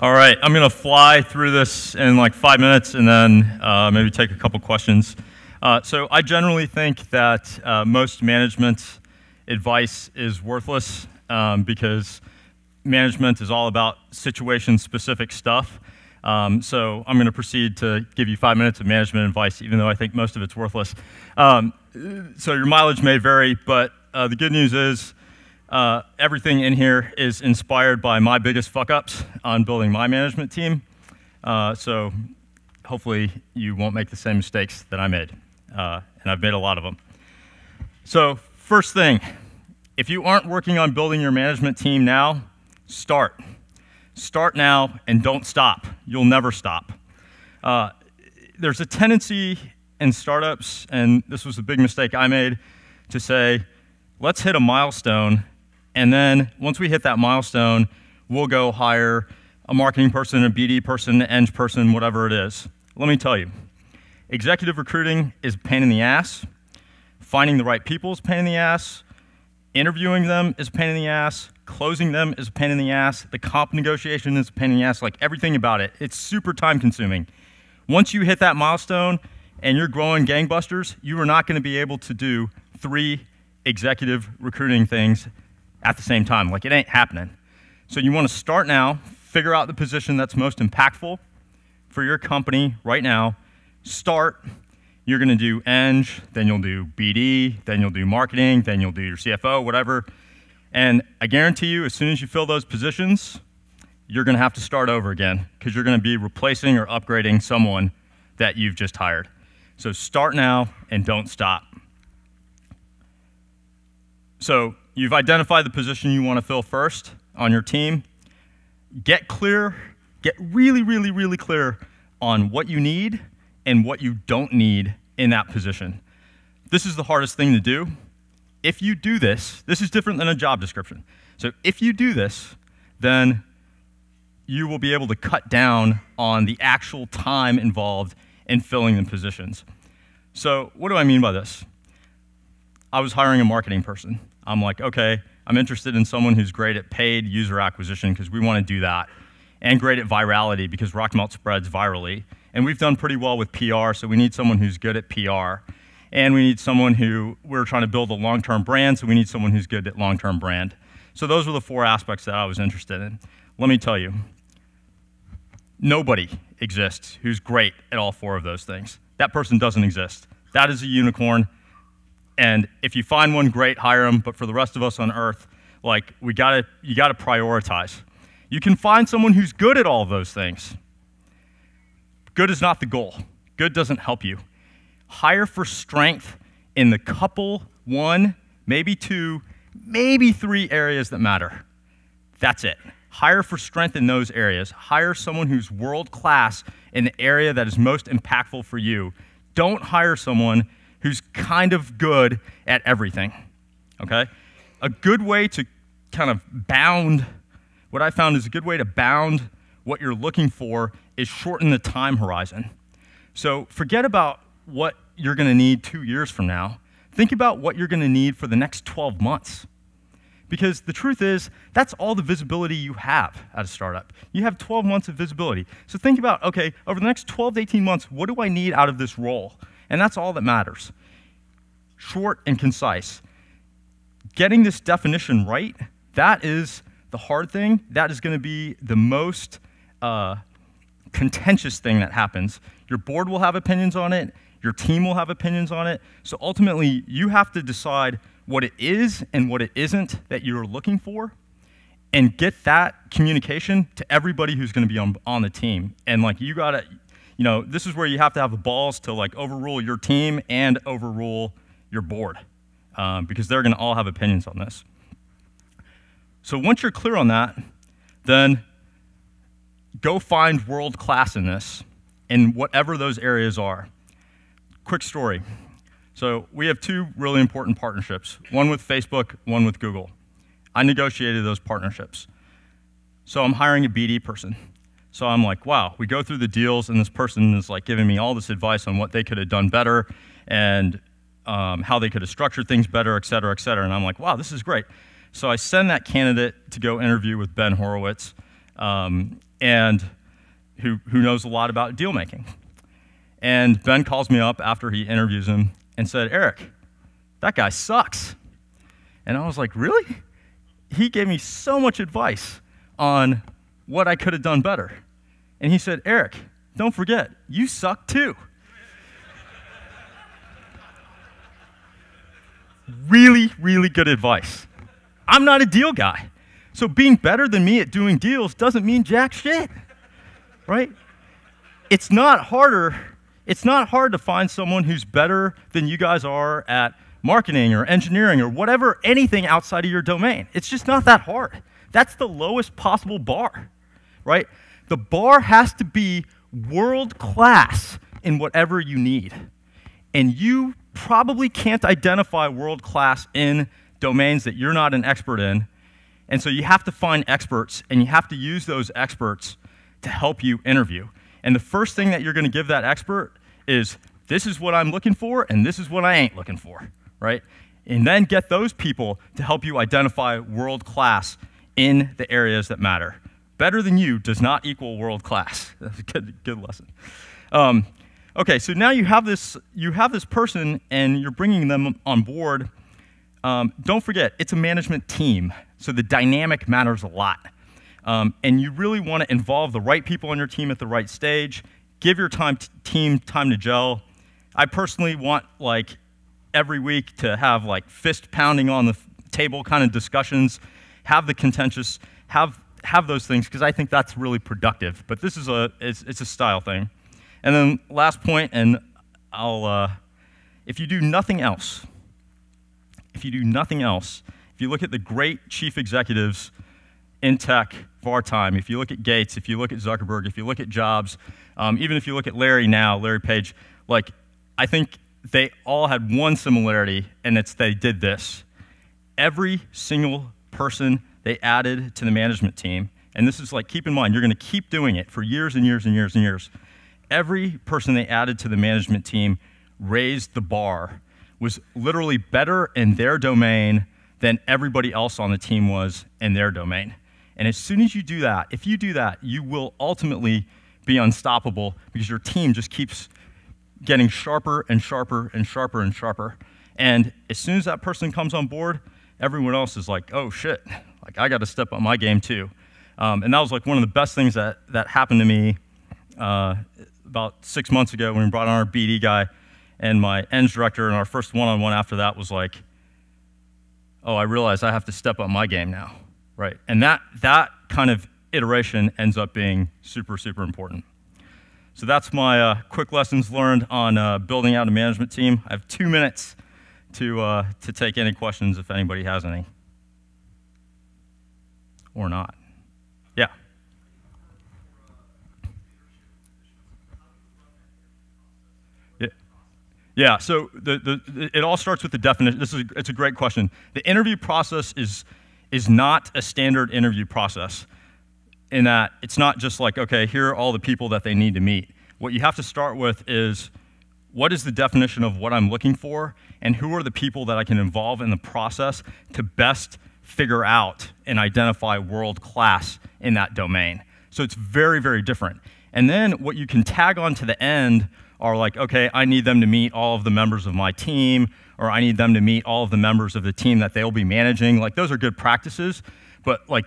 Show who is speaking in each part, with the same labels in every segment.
Speaker 1: All right, I'm going to fly through this in like 5 minutes and then maybe take a couple questions. So I generally think that most management advice is worthless because management is all about situation-specific stuff. So I'm going to proceed to give you 5 minutes of management advice, even though I think most of it's worthless. So your mileage may vary, but the good news is everything in here is inspired by my biggest fuck-ups on building my management team. So hopefully you won't make the same mistakes that I made. And I've made a lot of them. So first thing, if you aren't working on building your management team now, start. Start now and don't stop. You'll never stop. There's a tendency in startups, and this was a big mistake I made, to say, let's hit a milestone, and then once we hit that milestone, we'll go hire a marketing person, a BD person, an eng person, whatever it is. Let me tell you, executive recruiting is a pain in the ass. Finding the right people is a pain in the ass. Interviewing them is a pain in the ass. Closing them is a pain in the ass. The comp negotiation is a pain in the ass. Like everything about it, it's super time consuming. Once you hit that milestone and you're growing gangbusters, you are not going to be able to do 3 executive recruiting things at the same time. Like, it ain't happening. So you want to start now, figure out the position that's most impactful for your company right now. Start. You're going to do eng, then you'll do BD, then you'll do marketing, then you'll do your CFO, whatever. And I guarantee you, as soon as you fill those positions, you're going to have to start over again because you're going to be replacing or upgrading someone that you've just hired. So start now and don't stop. So you've identified the position you want to fill first on your team. Get clear, get really, really, really clear on what you need and what you don't need in that position. This is the hardest thing to do. If you do this, this is different than a job description. So if you do this, then you will be able to cut down on the actual time involved in filling the positions. So what do I mean by this? I was hiring a marketing person. I'm like, okay, I'm interested in someone who's great at paid user acquisition because we want to do that, and great at virality because RockMeIt spreads virally. And we've done pretty well with PR, so we need someone who's good at PR. And we need someone who, we're trying to build a long-term brand, so we need someone who's good at long-term brand. So those were the 4 aspects that I was interested in. Let me tell you, nobody exists who's great at all 4 of those things. That person doesn't exist. That is a unicorn. And if you find one, great, hire them. But for the rest of us on Earth, like, you gotta prioritize. You can find someone who's good at all of those things. Good is not the goal. Good doesn't help you. Hire for strength in the couple, 1, maybe 2, maybe 3 areas that matter. That's it. Hire for strength in those areas. Hire someone who's world-class in the area that is most impactful for you. Don't hire someone who's kind of good at everything, okay? A good way to kind of bound, what I found is a good way to bound what you're looking for is shorten the time horizon. So forget about what you're going to need 2 years from now. Think about what you're going to need for the next 12 months. Because the truth is, that's all the visibility you have at a startup. You have 12 months of visibility. So think about, okay, over the next 12 to 18 months, what do I need out of this role? And that's all that matters. Short and concise. Getting this definition right, that is the hard thing. That is going to be the most contentious thing that happens. Your board will have opinions on it. Your team will have opinions on it. So ultimately, you have to decide what it is and what it isn't that you're looking for, and get that communication to everybody who's going to be on the team. And like, you gotta, you know, this is where you have to have the balls to like overrule your team and overrule your board, because they're going to all have opinions on this. So once you're clear on that, then go find world class in this, in whatever those areas are. Quick story. So we have 2 really important partnerships, one with Facebook, one with Google. I negotiated those partnerships. So I'm hiring a BD person. So I'm like, wow, we go through the deals, and this person is like giving me all this advice on what they could have done better and how they could have structured things better, et cetera, et cetera. And I'm like, wow, this is great. So I send that candidate to go interview with Ben Horowitz. and who knows a lot about deal making. And Ben calls me up after he interviews him and said, Eric, that guy sucks. And I was like, really? He gave me so much advice on what I could have done better. And he said, Eric, don't forget, you suck too. Really, really good advice. I'm not a deal guy. So being better than me at doing deals doesn't mean jack shit, right? It's not hard to find someone who's better than you guys are at marketing or engineering or whatever, anything outside of your domain. It's just not that hard. That's the lowest possible bar, right? The bar has to be world class in whatever you need. And you probably can't identify world class in domains that you're not an expert in. And so you have to find experts, and you have to use those experts to help you interview. And the first thing that you're going to give that expert is, this is what I'm looking for, and this is what I ain't looking for, right? And then get those people to help you identify world class in the areas that matter. Better than you does not equal world class. That's a good lesson. Okay, so now you have this person, and you're bringing them on board. Don't forget, it's a management team, so the dynamic matters a lot. And you really want to involve the right people on your team at the right stage. Give your team time to gel. I personally want, like, every week to have, like, fist pounding on the table kind of discussions, have the contentious, have those things, because I think that's really productive. But this is it's a style thing. And then last point, and if you do nothing else, if you look at the great chief executives in tech of our time, if you look at Gates, if you look at Zuckerberg, if you look at Jobs, even if you look at Larry Page, like, I think they all had one similarity, and it's they did this. Every single person they added to the management team, and this is like, keep in mind, you're going to keep doing it for years and years and years and years. Every person they added to the management team raised the bar, was literally better in their domain than everybody else on the team was in their domain. And as soon as you do that, if you do that, you will ultimately be unstoppable, because your team just keeps getting sharper and sharper and sharper and sharper. And as soon as that person comes on board, everyone else is like, oh shit, like, I got to step up my game too. And that was like one of the best things that happened to me about 6 months ago when we brought on our BD guy, and my ends director, and our first one-on-one after that was like, oh, I realize I have to step up my game now, right? And that kind of iteration ends up being super, super important. So that's my quick lessons learned on building out a management team. I have 2 minutes to take any questions if anybody has any. Or not. Yeah. Yeah, so it all starts with the definition. It's a great question. The interview process is not a standard interview process, in that it's not just like, okay, here are all the people that they need to meet. What you have to start with is, what is the definition of what I'm looking for, and who are the people that I can involve in the process to best figure out and identify world class in that domain. So it's very, very different. And then what you can tag on to the end are like, okay, I need them to meet all of the members of my team, or I need them to meet all of the members of the team that they'll be managing. Like, those are good practices, but like,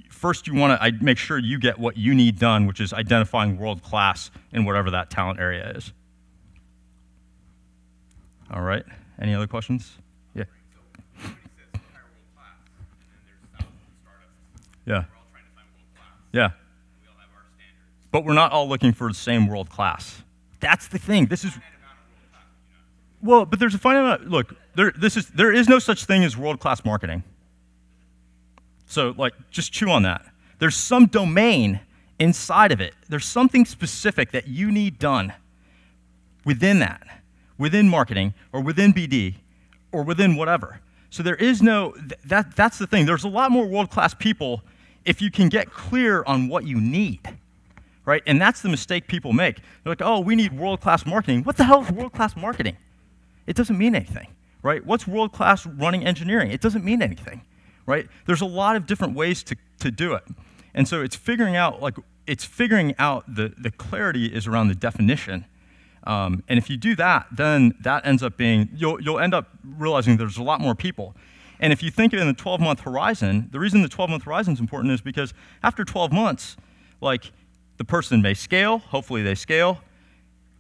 Speaker 1: first you want to make sure you get what you need done, which is identifying world class in whatever that talent area is. All right, any other questions? Yeah. Yeah. Yeah. But we're not all looking for the same world class. That's the thing. This is, well, but there's a finite amount. Look, there is no such thing as world class marketing. So, like, just chew on that. There's some domain inside of it. There's something specific that you need done within that, within marketing or within BD or within whatever. So there is no, that's the thing. There's a lot more world class people if you can get clear on what you need. Right? And that's the mistake people make. They're like, oh, we need world-class marketing. What the hell is world-class marketing? It doesn't mean anything, right? What's world-class running engineering? It doesn't mean anything, right? There's a lot of different ways to do it. And so it's figuring out, the clarity is around the definition. And if you do that, then that ends up being, you'll end up realizing there's a lot more people. And if you think in the 12-month horizon, the reason the 12-month horizon is important is because after 12 months, like, the person may scale, hopefully they scale,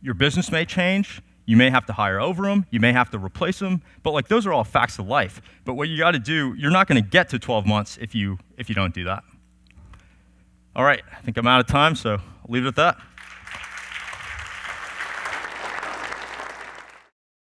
Speaker 1: your business may change, you may have to hire over them, you may have to replace them, but like those are all facts of life. But what you got to do, you're not going to get to 12 months if you don't do that. All right, I think I'm out of time, so I'll leave it at that.